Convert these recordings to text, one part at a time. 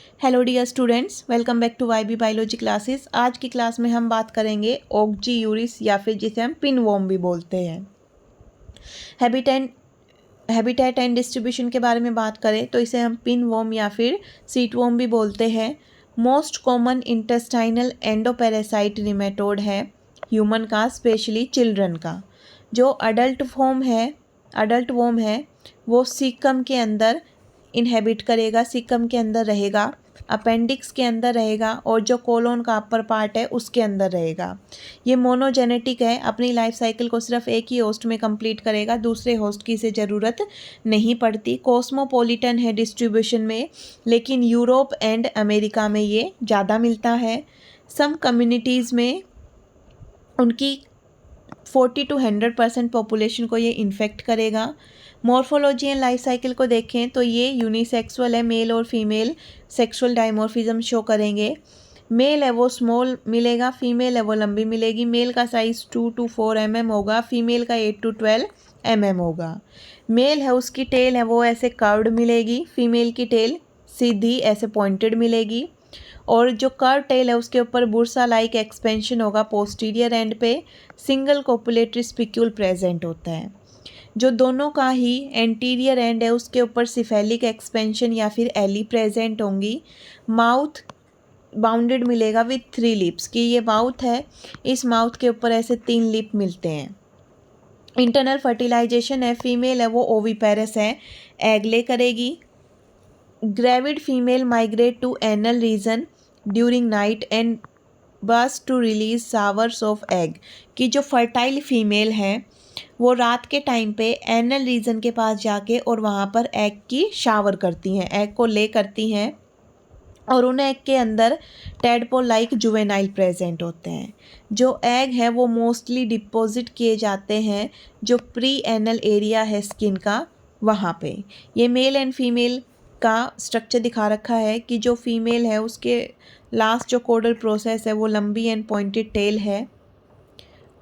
Hello dear students, welcome back to YB biology classes. आज की class में हम बात करेंगे ऑक्जीयूरिस या फिर जिसे हम पिनवॉर्म भी बोलते हैं। हैबिटेट एंड डिस्ट्रीब्यूशन के बारे में बात करें तो इसे हम पिनवॉर्म या फिर सीटवॉर्म भी बोलते हैं। Most common intestinal endoparasite nematode है ह्यूमन का, स्पेशली चिल्ड्रन का। जो अडल्ट वॉर्म है वो सीकम के अंदर इनहेबिट करेगा, सीकम के अंदर रहेगा, अपेंडिक्स के अंदर रहेगा और जो कोलोन का अपर पार्ट है उसके अंदर रहेगा। ये मोनोजेनेटिक है, अपनी लाइफ साइकिल को सिर्फ एक ही होस्ट में कंप्लीट करेगा, दूसरे होस्ट की इसे ज़रूरत नहीं पड़ती। कॉस्मोपॉलिटन है डिस्ट्रीब्यूशन में, लेकिन यूरोप एंड अमेरिका में ये ज़्यादा मिलता है। सम कम्युनिटीज़ में उनकी 40 to 100% पॉपुलेशन को ये इन्फेक्ट करेगा। मॉर्फोलॉजी एंड लाइफ साइकिल को देखें तो ये यूनिसेक्सुअल है, मेल और फीमेल सेक्सुअल डायमॉर्फिज्म शो करेंगे। मेल है वो स्मॉल मिलेगा, फीमेल है वो लंबी मिलेगी। मेल का साइज़ 2 to 4 mm होगा, फीमेल का 8 to 12 mm होगा। मेल है उसकी टेल है वो ऐसे कर्व्ड मिलेगी, फीमेल की टेल सीधी ऐसे पॉइंटेड मिलेगी। और जो कर्व टेल है उसके ऊपर बुरसा लाइक एक्सपेंशन होगा पोस्टीरियर एंड पे। सिंगल कोपुलेटरी स्पिक्यूल प्रेजेंट होता है। जो दोनों का ही एंटीरियर एंड है उसके ऊपर सिफेलिक एक्सपेंशन या फिर एली प्रेजेंट होंगी। माउथ बाउंडेड मिलेगा विथ 3 लिप्स, कि ये माउथ है, इस माउथ के ऊपर ऐसे 3 लिप मिलते हैं। इंटरनल फर्टिलाइजेशन है, फीमेल है वो ओविपेरस है, एग ले करेगी। Gravid female migrate to anal region during night and burst to release showers of egg, कि जो फर्टाइल फीमेल है वो रात के टाइम पे एनल रीजन के पास जाके और वहाँ पर एग की शावर करती हैं, एग को ले करती हैं और उन एग के अंदर टेडपोल लाइक जुवेनाइल प्रेजेंट होते हैं। जो एग है वो मोस्टली डिपॉजिट किए जाते हैं जो प्री एनल एरिया है स्किन का, वहाँ पे। ये मेल एंड फीमेल का स्ट्रक्चर दिखा रखा है कि जो फीमेल है उसके लास्ट जो कोडल प्रोसेस है वो लंबी एंड पॉइंटेड टेल है।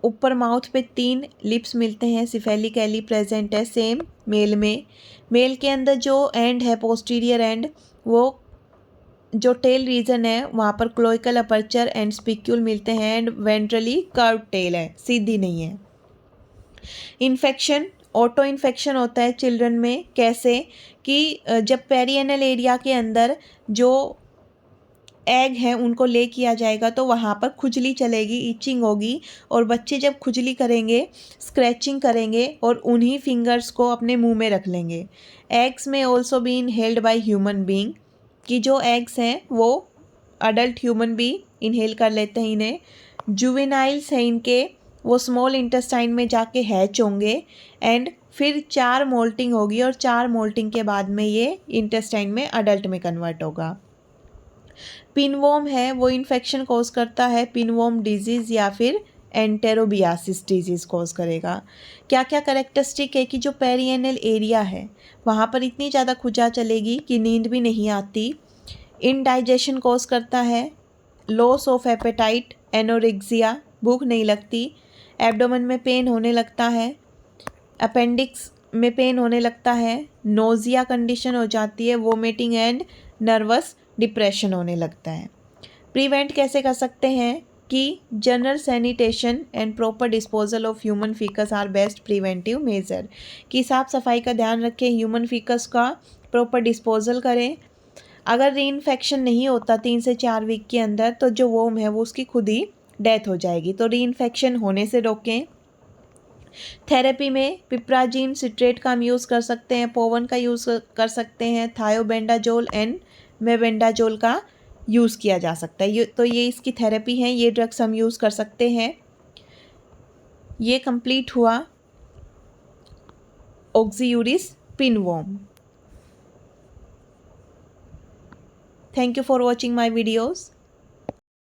ऊपर माउथ पे 3 लिप्स मिलते हैं, सिफेलिक एली प्रेजेंट है सेम मेल में। मेल के अंदर जो एंड है पोस्टीरियर एंड, वो जो टेल रीजन है वहाँ पर क्लोइकल अपर्चर एंड स्पिक्यूल मिलते हैं एंड वेंट्रली कर्व टेल है, सीधी नहीं है। इन्फेक्शन, ऑटो इन्फेक्शन होता है चिल्ड्रन में। कैसे कि जब पेरिएनल एरिया के अंदर जो एग हैं उनको ले किया जाएगा तो वहाँ पर खुजली चलेगी, ईचिंग होगी और बच्चे जब खुजली करेंगे, स्क्रैचिंग करेंगे और उन्हीं फिंगर्स को अपने मुंह में रख लेंगे। एग्स में also been held by human being, कि जो एग्स हैं वो अडल्ट ह्यूमन भी इनहेल कर लेते हैं इन्हें। जुवेनाइल्स हैं इनके, वो स्मॉल इंटेस्टाइन में जाके हैच होंगे एंड फिर 4 मोल्टिंग होगी और 4 मोल्टिंग के बाद में ये इंटेस्टाइन में अडल्ट में कन्वर्ट होगा। पिनवॉर्म है वो इन्फेक्शन कॉज करता है, पिनवॉर्म डिजीज़ या फिर एंटेरोबियासिस डिजीज़ कॉज करेगा। क्या क्या करेक्टरिस्टिक है कि जो पेरिएनल एरिया है वहाँ पर इतनी ज़्यादा खुजा चलेगी कि नींद भी नहीं आती। इनडाइजेशन कॉज करता है, लॉस ऑफ एपेटाइट, एनोरेक्सिया, भूख नहीं लगती, एब्डोमेन में पेन होने लगता है, अपेंडिक्स में पेन होने लगता है, नोज़िया कंडीशन हो जाती है, वोमिटिंग एंड नर्वस डिप्रेशन होने लगता है। प्रिवेंट कैसे कर सकते हैं कि general sanitation and proper disposal of human faeces are best preventive measure, कि साफ़ सफाई का ध्यान रखें, ह्यूमन फीकस का प्रॉपर डिस्पोजल करें। अगर री इन्फेक्शन नहीं होता 3 से 4 वीक के अंदर तो जो वोम है वो उसकी खुद ही डेथ हो जाएगी, तो री इन्फेक्शन होने से रोकें। थेरेपी में पिप्राजीन सिट्रेट का हम यूज़ कर सकते हैं, पोवन का यूज़ कर सकते हैं, थायोबेंडाजोल एंड मेबेंडाजोल का यूज़ किया जा सकता है। ये इसकी थेरेपी है, ये ड्रग्स हम यूज़ कर सकते हैं। ये कंप्लीट हुआ Oxyuris pinworm. Thank you for watching my videos.